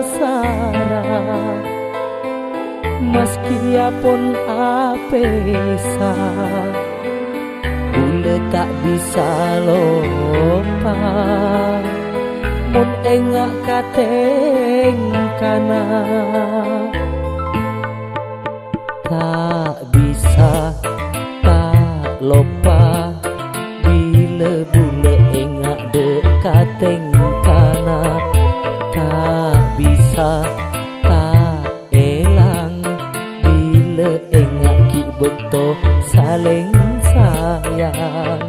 asara meskiapun apesa bule tak bisa lupa mun engak kateng kana tak bisa tak lupa bila bule engak dekateng kana tak bisa tak elang bila engak ki beto saling sayang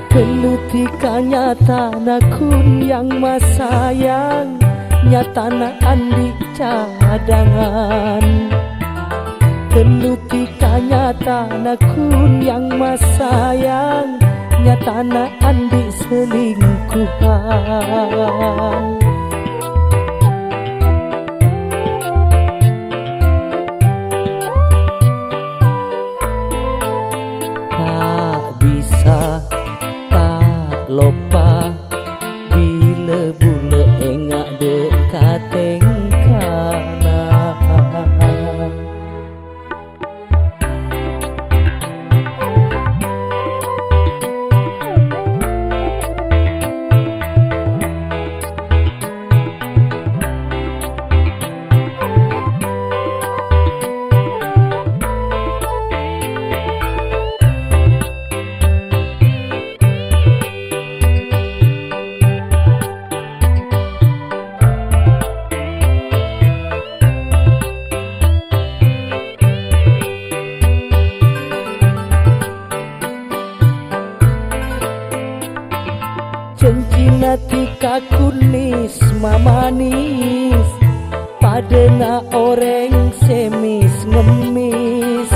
kelutika nyata nakun yang masayang nyata na andi cadangan kelutika nyata nakun yang masayang nyata na andi selingkuhan lupa bila bule engak dekateng kana Cencina tika kunis mamanis padena oreng semis ngemis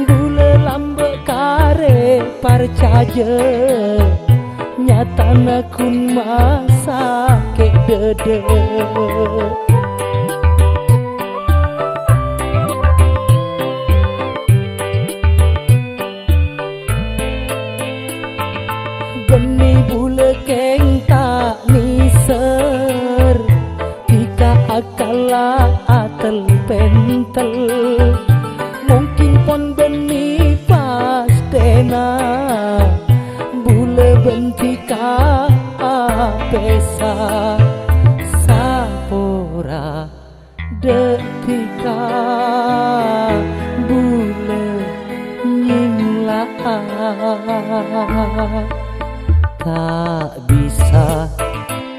bule lambe kare parcaje nyata nakun masake dede benih bule keng tak niser tika akala atel pentel mungkin pon benih pas dena bule bentika apesa sapora detika bule nyingla tak bisa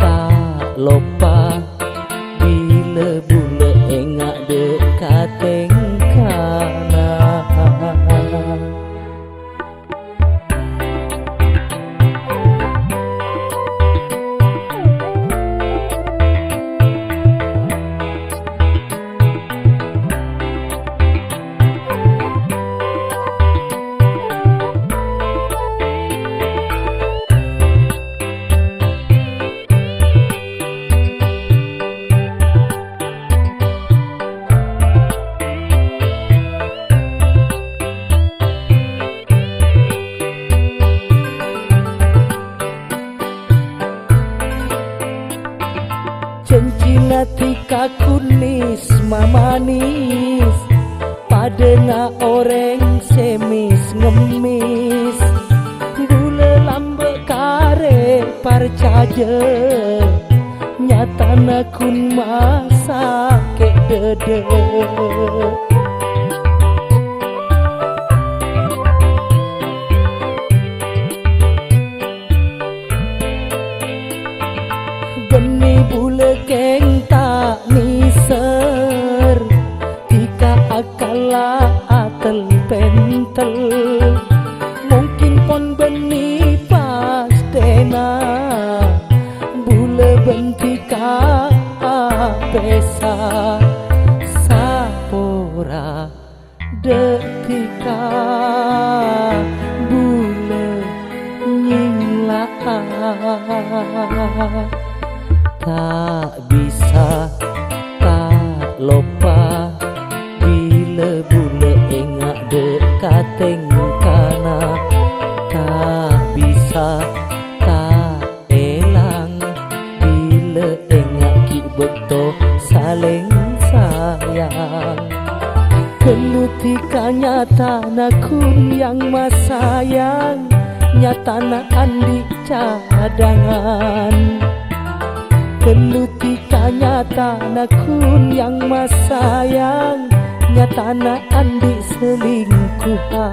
tak lupa bila bule engak dekateng kana cencina tika kunis mamanis padena oreng semis ngemis bule lambe kare parcaje nyata nakun masake dede benih bule keng tak niser tika akala atel pentel mungkin pon benih pas dena bule bentika apesa sapora detika bule nyingla tak bisa tak lupa bila bule engak dekateng kana tak bisa tak elang bila engak ki kita saling sayang. Ketika nyata nakun yang mas sayang, nyata na andi cadangan. Ketika nyata nakun yang mas sayang, nyata na andi selingkuhan.